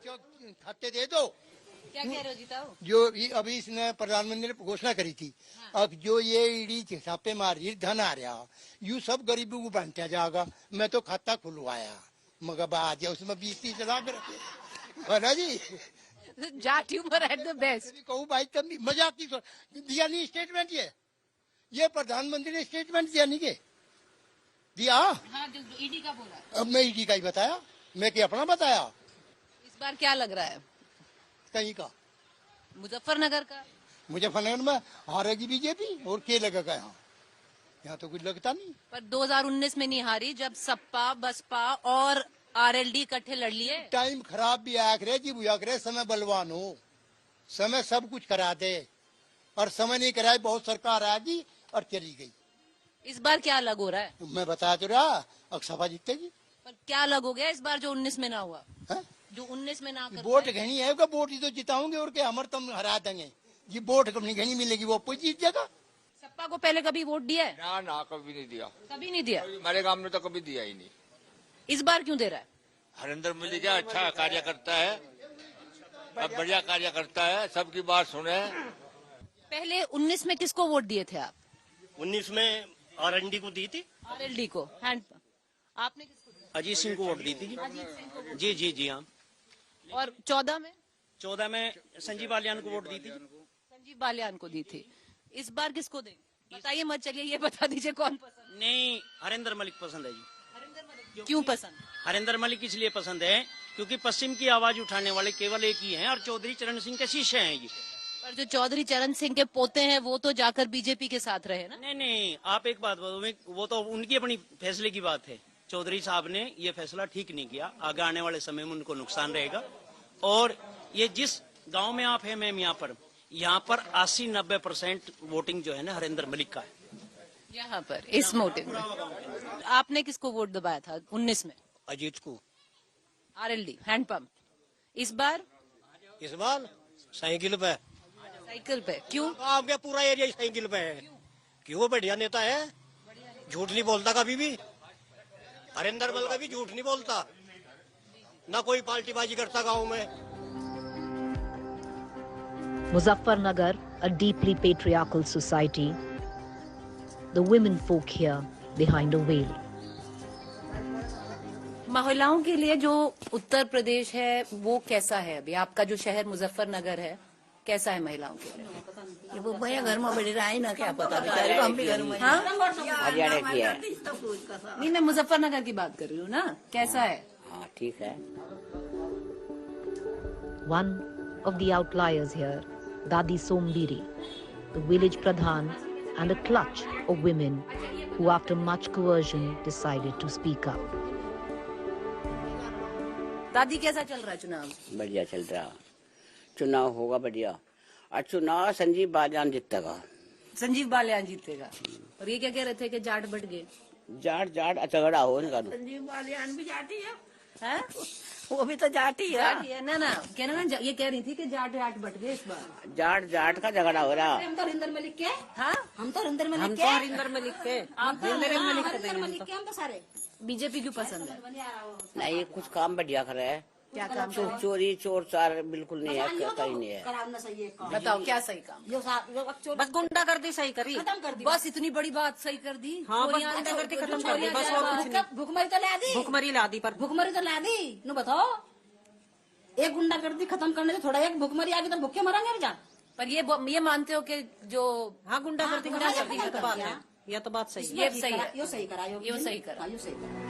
खाते दे दो। क्या कह रहे हो जीता हो? जो अभी इसने प्रधानमंत्री ने घोषणा करी थी, अब जो ये ईडी छापे मार रही धन आ रहा यू सब गरीबों को बांटा जाएगा। मैं तो खाता खुलवाया मगर आज उसमें 20-30 लाख है ना जी। Jat humour at the best. कहूँ भाई तब मजाक की दिया नहीं स्टेटमेंट, ये प्रधानमंत्री ने स्टेटमेंट दिया नहीं के दिया। हाँ, जो ईडी का बोला। अब मैं ईडी का ही बताया, मैं क्या अपना बताया। इस बार क्या लग रहा है? कहीं का मुजफ्फरनगर का? मुजफ्फरनगर में हारेगी बीजेपी और क्या लगेगा यहाँ तो कुछ लगता नहीं। पर 2019 में नहीं हारी जब सपा बसपा और आरएलडी इकट्ठे लड़ लिए। टाइम खराब भी आया करे जी, बुआ करे समय बलवान हो, समय सब कुछ करा दे और समय नहीं कराए बहुत सरकार आएगी और चली गई। इस बार क्या अलग हो रहा है? मैं बताया तो रहा सपा जीतेगी। पर क्या अलग हो गया इस बार जो 19 में ना हुआ है? जो 19 में ना कर वोट घनी है, वोट ही तो जिताओगे और क्या हमारे तुम हरा देंगे जी। वोट कभी घनी मिलेगी वो कोई जीत जाएगा। सपा को पहले कभी वोट दिया है? ना कभी नहीं दिया। कभी नहीं दिया? हमारे गांव में तो कभी दिया ही नहीं। इस बार क्यों दे रहा है? हरिंदर मिली क्या अच्छा कार्य करता है, अब बढ़िया कार्य करता है, सबकी बात सुने। पहले 19 में किसको वोट दिए थे आप? 19 में आरएलडी को दी थी। आरएलडी को। हैंड आपने किसको दिया? अजीत सिंह को वोट दी थी। अजीत सिंह को वोट। जी हाँ। और 14 में? 14 में संजीव बालियान को वोट दी थी। संजीव बालियान को दी थी। इस बार किसको देंगे? बताइए मत, चलिए ये बता दीजिए कौन पसंद? नहीं, हरिंदर मलिक पसंद है जी। हरिंदर मलिक क्यों पसंद? हरिंदर मलिक इसलिए पसंद है क्योंकि पश्चिम की आवाज उठाने वाले केवल एक ही हैं और चौधरी चरण सिंह के शिष्य हैं ये। पर जो चौधरी चरण सिंह के पोते हैं वो तो जाकर बीजेपी के साथ रहे ना। नहीं, आप एक बात बताओ, वो तो उनकी अपनी फैसले की बात है। चौधरी साहब ने ये फैसला ठीक नहीं किया, आगे आने वाले समय में उनको नुकसान रहेगा। और ये जिस गांव में आप हैं मैम, यहाँ पर 80-90% वोटिंग जो है ना हरिंदर मलिक का है। यहाँ पर इस वोटिंग में आपने किसको वोट दबाया था 19 में? अजीत को। RLD handpump. इस बार साइकिल पे। साइकिल पे क्यों? आपका पूरा एरिया साइकिल पे है। क्यों? बढ़िया नेता है, झूठ नहीं बोलता कभी भी। हरिंदर मल का भी झूठ नहीं बोलता, ना कोई पार्टीबाजी करता गांव में। Muzaffarnagar, a deeply patriarchal society. The women folk here behind a veil. महिलाओं के लिए जो उत्तर प्रदेश है वो कैसा है? अभी आपका जो शहर मुजफ्फरनगर है कैसा है महिलाओं के लिए? वो भैया घर में बैठ रहा है ना, क्या पता बेचारे को, हम भी घर में। हाँ, हरियाणा की है। नहीं, मैं मुजफ्फरनगर की बात कर रही हूँ ना, कैसा है? हाँ ठीक है। One of the outliers here, Dadi Sombiri, the village pradhan and a clutch of women who after much coercion decided to speak up. दादी कैसा चल रहा है चुनाव? बढ़िया चल रहा, चुनाव होगा बढ़िया और चुनाव संजीव बालियान जीतेगा। संजीव बालियान जीतेगा। और ये क्या कह रहे थे कि जाट बट गए? जाट झगड़ा हो ना। संजीव बालियान भी जाती है, हैं? वो भी तो जाती है। जाट है ना कहना ना, ये कह रही थी कि जाट बट गए इस बार। जाट का झगड़ा हो रहा। हम तो हरिंदर मलिक के। हाँ, हम तो हरिंदर मलिक के। हरिंदर मलिक के। आप हरिंदर मलिक के हम तो सारे। बीजेपी क्यों पसंद है? नहीं, कुछ काम बढ़िया कर रहा है। क्या काम? चोरी चोर चार बिल्कुल नहीं है, कहीं नहीं है। कराना सही है काम। बताओ क्या सही काम? बस गुंडागर्दी सही करी, खत्म कर दी। बस इतनी बड़ी बात सही कर दी। हाँ, बस गुंडागर्दी खत्म कर दी, बस और कुछ नहीं। भुखमरी तो ला दी, भुखमरी ला दी, पर भुखमरी तो ला दी। नो बताओ, एक गुंडागर्दी खत्म करने से थोड़ा एक भुखमरी आ गई तो भूखे मरेंगे बेचार। पर ये मानते हो कि जो हाँ गुंडागर्दी खत्म बात है, यह तो बात सही है। ये सही है, यो सही करा, यो सही करा। यो सही करा।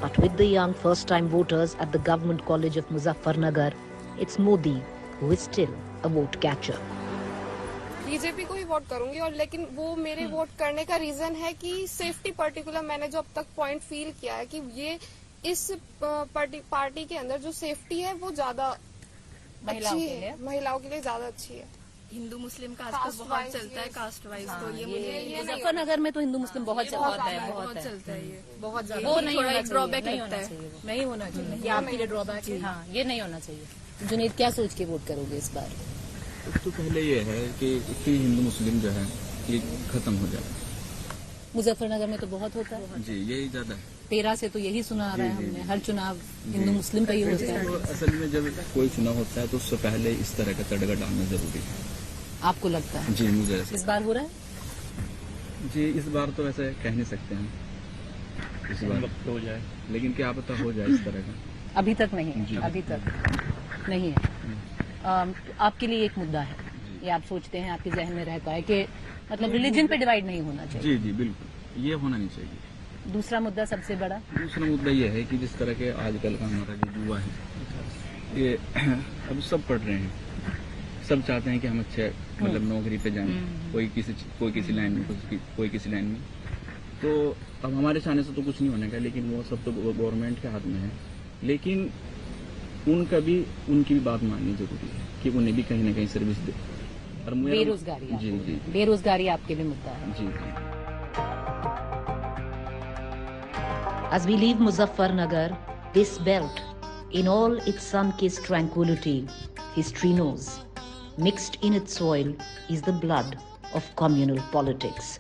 But with the young first-time voters at the Government College of Muzaffarnagar, it's Modi who is still a vote catcher. BJP को ही वोट करूंगी, और लेकिन वो मेरे वोट करने का रीजन है कि सेफ्टी पर्टिकुलर मैंने जो अब तक पॉइंट फील किया है कि ये इस पार्टी के अंदर जो सेफ्टी है वो ज्यादा अच्छी है, महिलाओं के लिए ज्यादा अच्छी है। हिंदू मुस्लिम का आजकल बहुत चलता है, कास्ट वाइज। तो ये मुजफ्फरनगर में तो हिंदू मुस्लिम बहुत चलता है, बहुत चलता है, ये बहुत ज्यादा। वो नहीं होना चाहिए, ड्रॉबैक लगता है, नहीं होना चाहिए। ये आपके लिए ड्रॉबैक है। हाँ, ये नहीं होना चाहिए। जुनैद, क्या सोच के वोट करोगे इस बार? तो पहले ये है कि हिंदू मुस्लिम जो है ये खत्म हो जाए। मुजफ्फरनगर में तो बहुत होता है जी, यही ज्यादा है। 2013 से तो यही सुना आ रहा है हमने, हर चुनाव हिंदू मुस्लिम पे ही होता है। तो असल में जब कोई चुनाव होता है तो उससे पहले इस तरह का तड़का डालना जरूरी है। आपको लगता है? जी मुझे इस बार हो रहा है? जी इस बार तो वैसे कह नहीं सकते हैं, इस बार हो जाए, लेकिन क्या पता हो जाए इस तरह का। अभी तक नहीं है, अभी तक नहीं है। आपके लिए एक मुद्दा है, ये आप सोचते हैं, आपके जहन में रहता है कि मतलब रिलीजन पे डिवाइड नहीं होना चाहिए? जी जी बिल्कुल, ये होना नहीं चाहिए। दूसरा मुद्दा सबसे बड़ा? दूसरा मुद्दा ये है कि जिस तरह के आजकल का हमारा जो युवा है, ये अब सब पढ़ रहे हैं, सब चाहते हैं कि हम अच्छे मतलब नौकरी पे जाएं, कोई किसी लाइन में, कोई किसी लाइन में। तो अब हमारे चाहने से तो कुछ नहीं होने का, लेकिन वो सब तो गवर्नमेंट के हाथ में है। लेकिन उनकी भी बात माननी जरूरी है कि उन्हें भी कहीं ना कहीं सर्विस दे। और बेरोजगारी, जी जी बेरोजगारी आपके भी मुद्दा है? जी जी। As we leave Muzaffarnagar, this belt, in all its sun-kissed tranquility, history knows, mixed in its soil is the blood of communal politics.